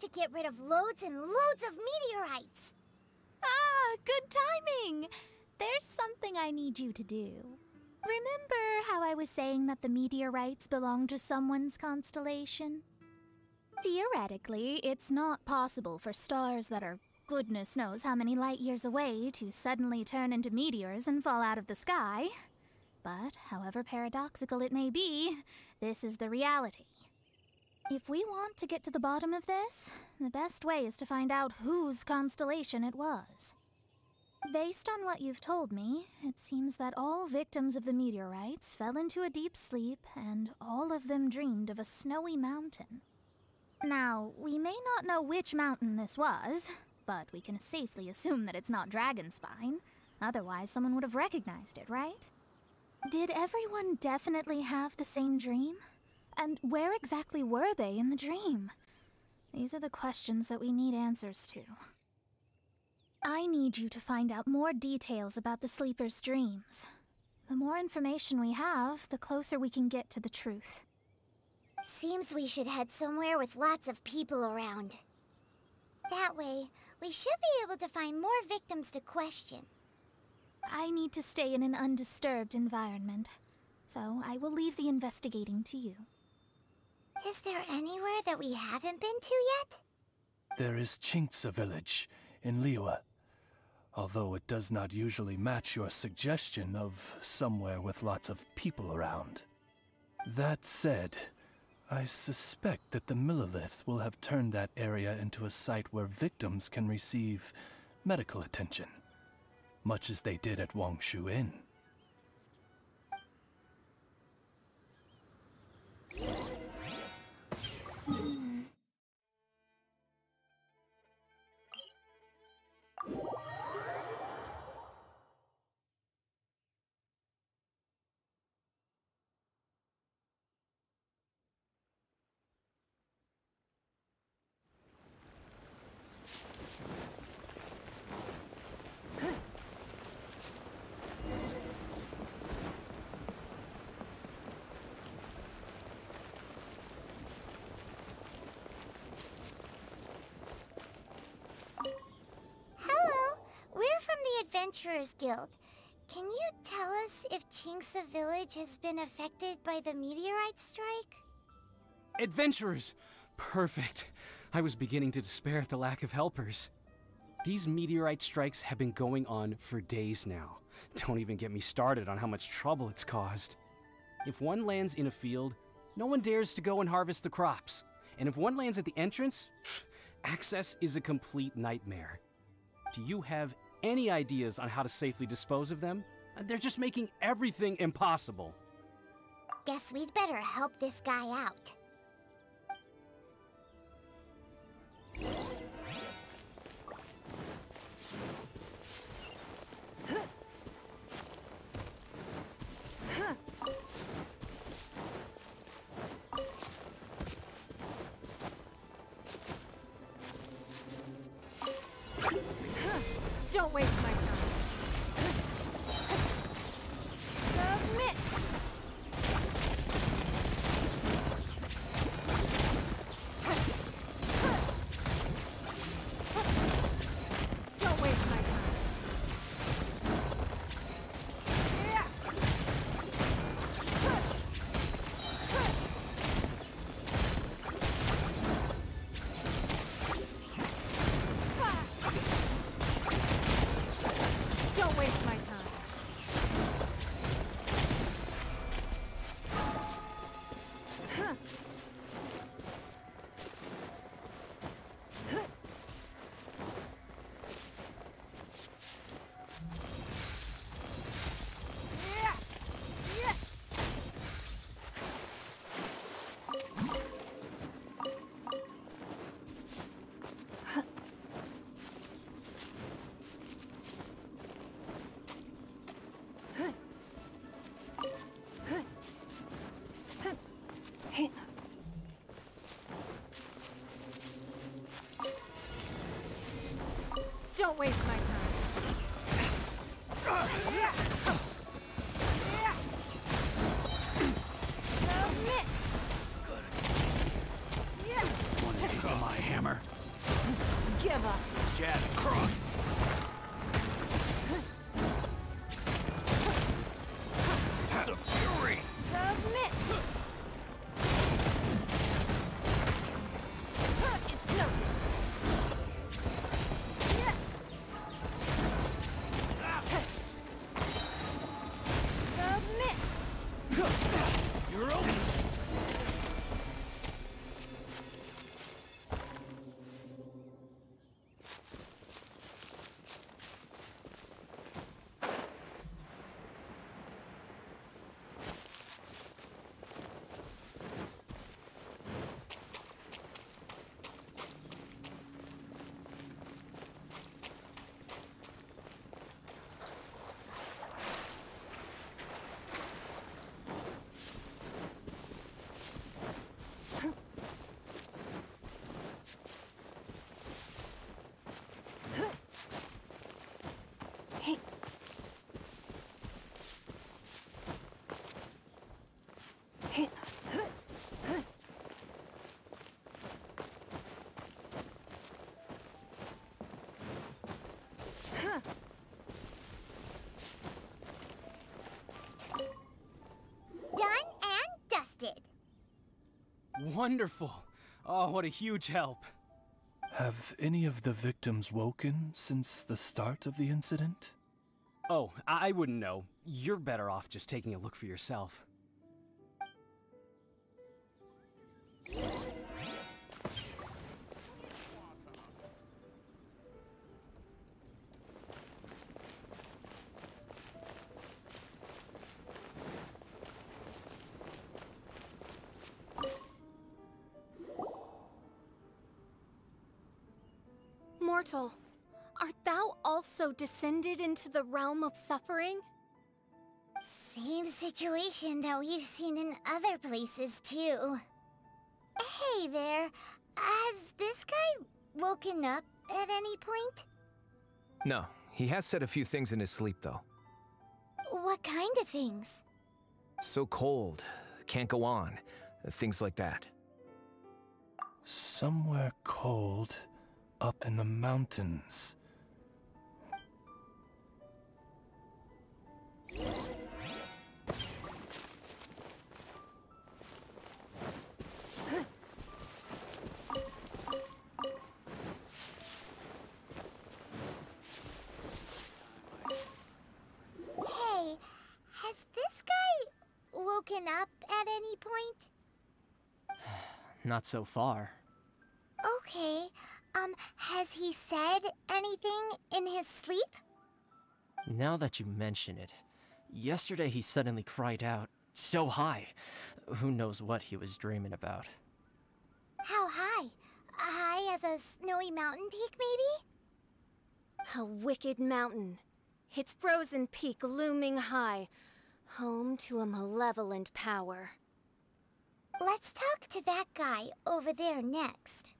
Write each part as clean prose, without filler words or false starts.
to get rid of loads and loads of meteorites. Ah, good timing! There's something I need you to do. Remember how I was saying that the meteorites belong to someone's constellation? Theoretically, it's not possible for stars that are goodness knows how many light years away to suddenly turn into meteors and fall out of the sky. But, however paradoxical it may be, this is the reality. If we want to get to the bottom of this, the best way is to find out whose constellation it was. Based on what you've told me, it seems that all victims of the meteorites fell into a deep sleep, and all of them dreamed of a snowy mountain. Now, we may not know which mountain this was, but we can safely assume that it's not Dragonspine. Otherwise, someone would have recognized it, right? Did everyone definitely have the same dream? And where exactly were they in the dream? These are the questions that we need answers to. I need you to find out more details about the sleeper's dreams. The more information we have, the closer we can get to the truth. Seems we should head somewhere with lots of people around. That way, we should be able to find more victims to question. I need to stay in an undisturbed environment, so I will leave the investigating to you. Is there anywhere that we haven't been to yet? There is Chinksa village in Liyue, although it does not usually match your suggestion of somewhere with lots of people around. That said, I suspect that the Millilith will have turned that area into a site where victims can receive medical attention, much as they did at Wangshu Inn. Adventurers Guild. Can you tell us if Chinksa village has been affected by the meteorite strike? Adventurers! Perfect. I was beginning to despair at the lack of helpers. These meteorite strikes have been going on for days now. Don't even get me started on how much trouble it's caused. If one lands in a field, no one dares to go and harvest the crops. And if one lands at the entrance, access is a complete nightmare. Do you have any ideas on how to safely dispose of them? They're just making everything impossible. Guess we'd better help this guy out. Don't waste my time. Submit! Don't waste my time. Don't waste my time. Don't waste my time. Submit! Want to taste of my hammer? Done and dusted. Wonderful. Oh, what a huge help. Have any of the victims woken since the start of the incident? Oh, I wouldn't know. You're better off just taking a look for yourself. Mortal, art thou also descended into the realm of suffering? Same situation that we've seen in other places, too. Hey there, has this guy woken up at any point? No, he has said a few things in his sleep, though. What kind of things? So cold, can't go on, things like that. Somewhere cold, up in the mountains. Hey, has this guy woken up at any point? Not so far. Okay, has he said anything in his sleep? Now that you mention it, yesterday he suddenly cried out, so high. Who knows what he was dreaming about. How high? High as a snowy mountain peak, maybe? A wicked mountain, its frozen peak looming high, home to a malevolent power. Let's talk to that guy over there next.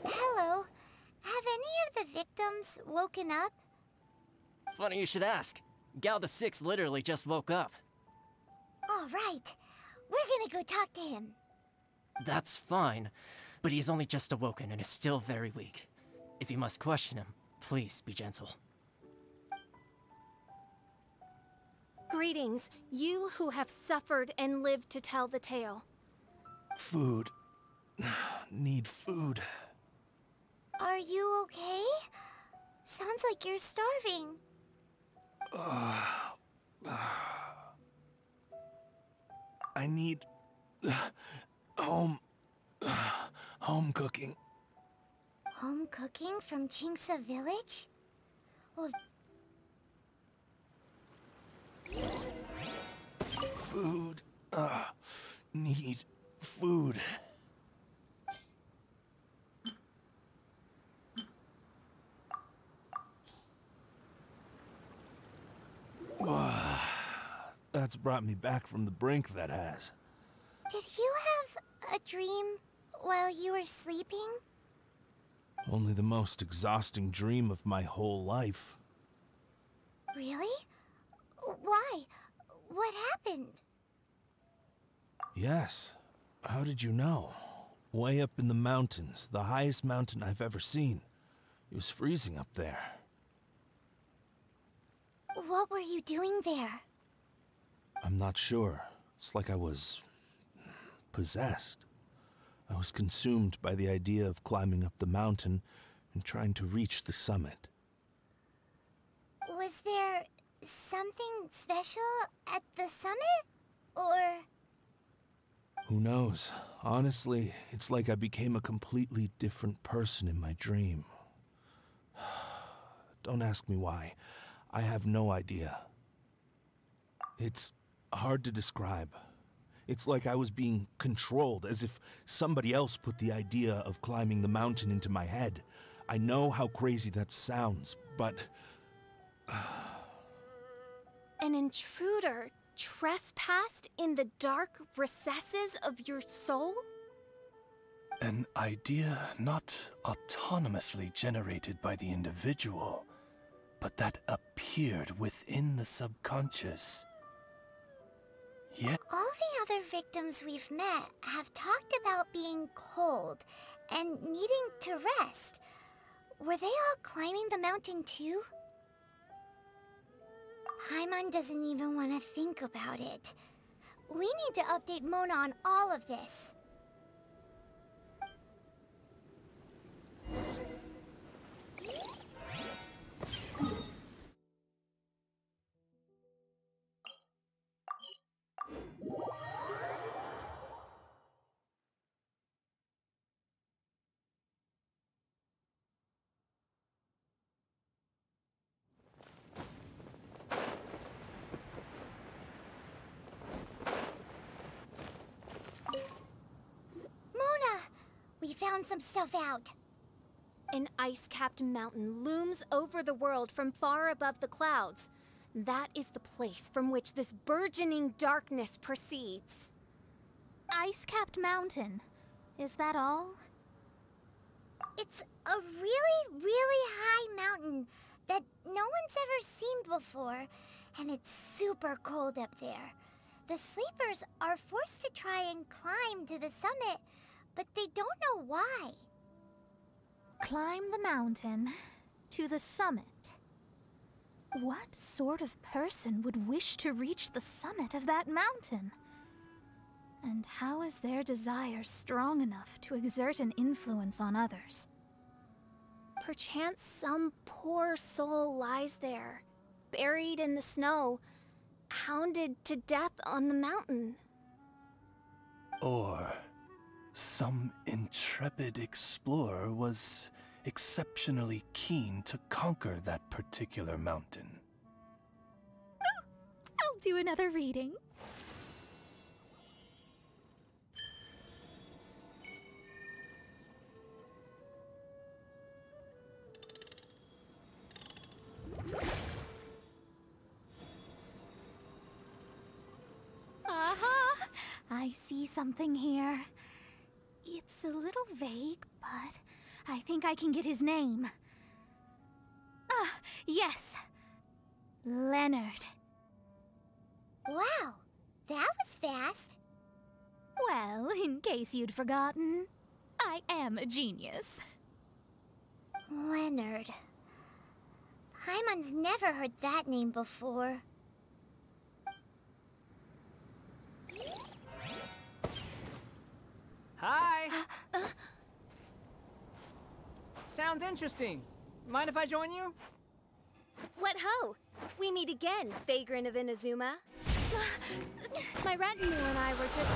Hello. Have any of the victims woken up? Funny you should ask. Gal the Six literally just woke up. All right. We're gonna go talk to him. That's fine, but he's only just awoken and is still very weak. If you must question him, please be gentle. Greetings, you who have suffered and lived to tell the tale. Food. Need food. Are you okay? Sounds like you're starving. I need home cooking. Home cooking from Chinksa village? Well, Food. Need food. That's brought me back from the brink, that has. did you have a dream while you were sleeping? Only the most exhausting dream of my whole life. Really? Why? What happened? Yes. How did you know? Way up in the mountains, the highest mountain I've ever seen. It was freezing up there. What were you doing there? I'm not sure. It's like I was possessed. I was consumed by the idea of climbing up the mountain and trying to reach the summit. Was there something special at the summit? Who knows? Honestly, it's like I became a completely different person in my dream. Don't ask me why. I have no idea. It's hard to describe. It's like I was being controlled, as if somebody else put the idea of climbing the mountain into my head. I know how crazy that sounds, but... An intruder trespassed in the dark recesses of your soul? An idea not autonomously generated by the individual, but that appeared within the subconscious. Yet... All the other victims we've met have talked about being cold and needing to rest. Were they all climbing the mountain too? Paimon doesn't even want to think about it. We need to update Mona on all of this. We found some stuff out. An ice-capped mountain looms over the world from far above the clouds. That is the place from which this burgeoning darkness proceeds. Ice-capped mountain. Is that all? It's a really, really high mountain that no one's ever seen before, and it's super cold up there. The sleepers are forced to try and climb to the summit, but they don't know why. Climb the mountain to the summit. What sort of person would wish to reach the summit of that mountain? And how is their desire strong enough to exert an influence on others? Perchance some poor soul lies there, buried in the snow, hounded to death on the mountain. Or some intrepid explorer was exceptionally keen to conquer that particular mountain. I'll do another reading. Aha! I see something here. It's a little vague, but I think I can get his name. Ah, yes. Leonard. Wow, that was fast. Well, in case you'd forgotten, I am a genius. Leonard. Paimon's never heard that name before. Hi! Sounds interesting. Mind if I join you? What ho! We meet again, Vagrant of Inazuma. My retinue and I were just...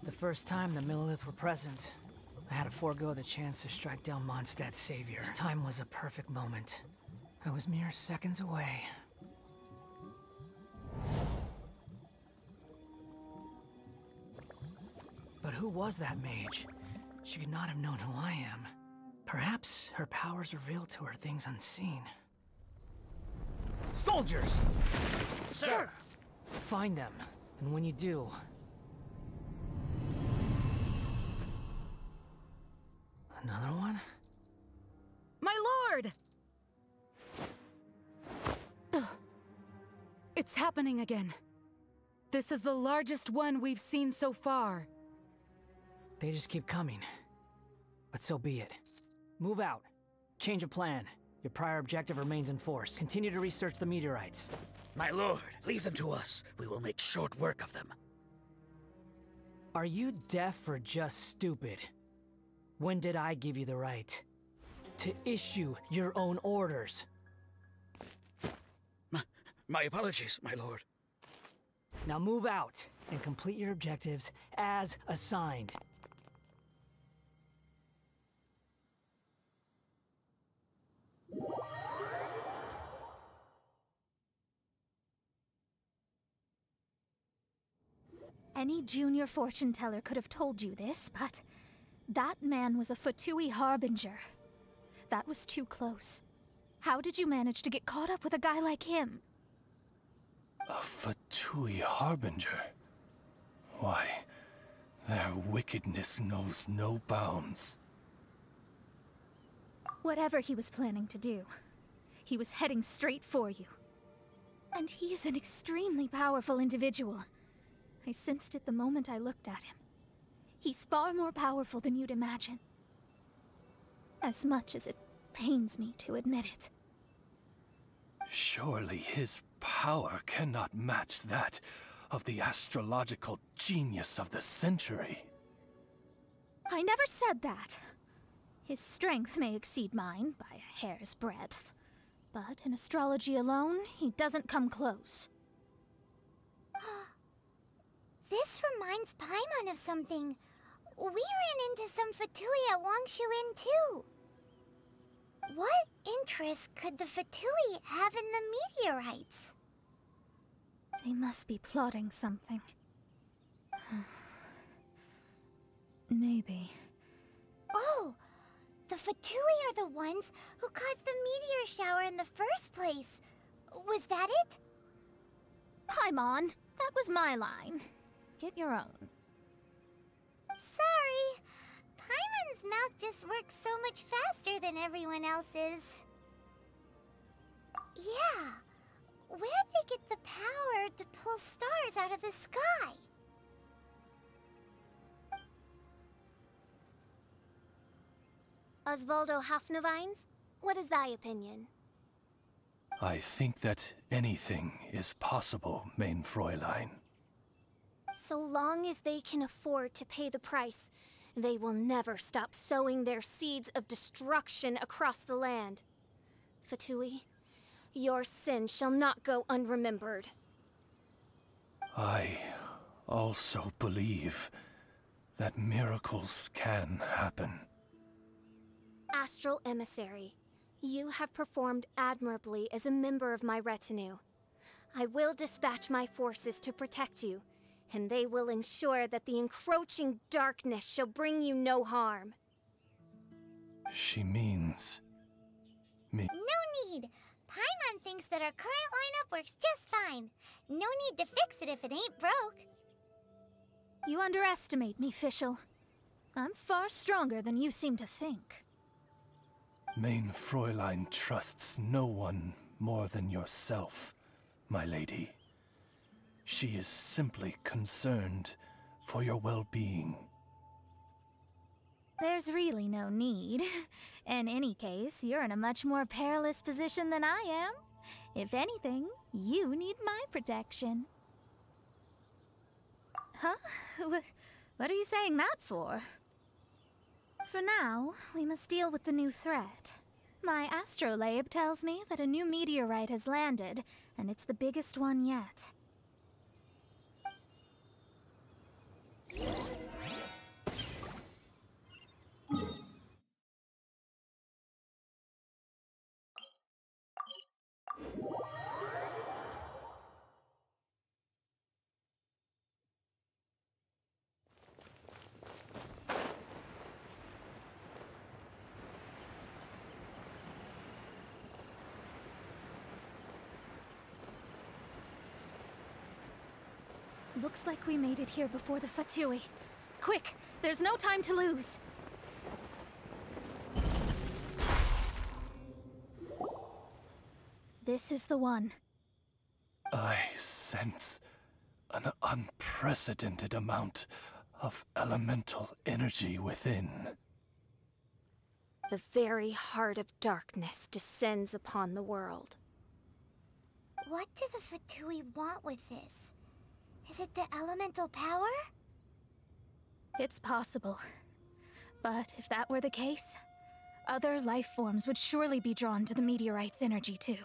The first time the Millelith were present, I had to forego the chance to strike down Mondstadt's savior. This time was a perfect moment. I was mere seconds away. But who was that mage? She could not have known who I am. Perhaps her powers revealed to her things unseen. Soldiers! Sir! Find them, and when you do... Another one? My lord! Ugh. It's happening again. This is the largest one we've seen so far. They just keep coming. But so be it. Move out. Change of plan. Your prior objective remains in force. Continue to research the meteorites. My lord, leave them to us. We will make short work of them. Are you deaf or just stupid? When did I give you the right to issue your own orders? My apologies, my lord. Now move out and complete your objectives as assigned. Any junior fortune teller could have told you this, but that man was a Fatui harbinger. That was too close. How did you manage to get caught up with a guy like him? A Fatui harbinger? Why, their wickedness knows no bounds. Whatever he was planning to do, he was heading straight for you. And he is an extremely powerful individual. I sensed it the moment I looked at him. He's far more powerful than you'd imagine. As much as it pains me to admit it. Surely his power cannot match that of the astrological genius of the century. I never said that. His strength may exceed mine by a hair's breadth, but in astrology alone, he doesn't come close. This reminds Paimon of something. We ran into some Fatui at Wangshuin too. What interest could the Fatui have in the meteorites? They must be plotting something. Maybe. Oh! The Fatui are the ones who caused the meteor shower in the first place. Was that it? Paimon, that was my line. Get your own. Sorry. Paimon's mouth just works so much faster than everyone else's. Yeah. Where'd they get the power to pull stars out of the sky? Osvaldo Hafnavines, what is thy opinion? I think that anything is possible, main Fräulein. So long as they can afford to pay the price, they will never stop sowing their seeds of destruction across the land. Fatui, your sin shall not go unremembered. I also believe that miracles can happen. Astral Emissary, you have performed admirably as a member of my retinue. I will dispatch my forces to protect you, and they will ensure that the encroaching darkness shall bring you no harm. She means me. No need! Paimon thinks that our current lineup works just fine. No need to fix it if it ain't broke. You underestimate me, Fischl. I'm far stronger than you seem to think. Main Fräulein trusts no one more than yourself, my lady. She is simply concerned for your well-being. There's really no need. In any case, you're in a much more perilous position than I am. If anything, you need my protection. Huh? What are you saying that for? For now, we must deal with the new threat. My astrolabe tells me that a new meteorite has landed, and it's the biggest one yet. Looks like we made it here before the Fatui. Quick! There's no time to lose! This is the one. I sense an unprecedented amount of elemental energy within. The very heart of darkness descends upon the world. What do the Fatui want with this? Is it the elemental power? It's possible. But if that were the case, other life forms would surely be drawn to the meteorite's energy too.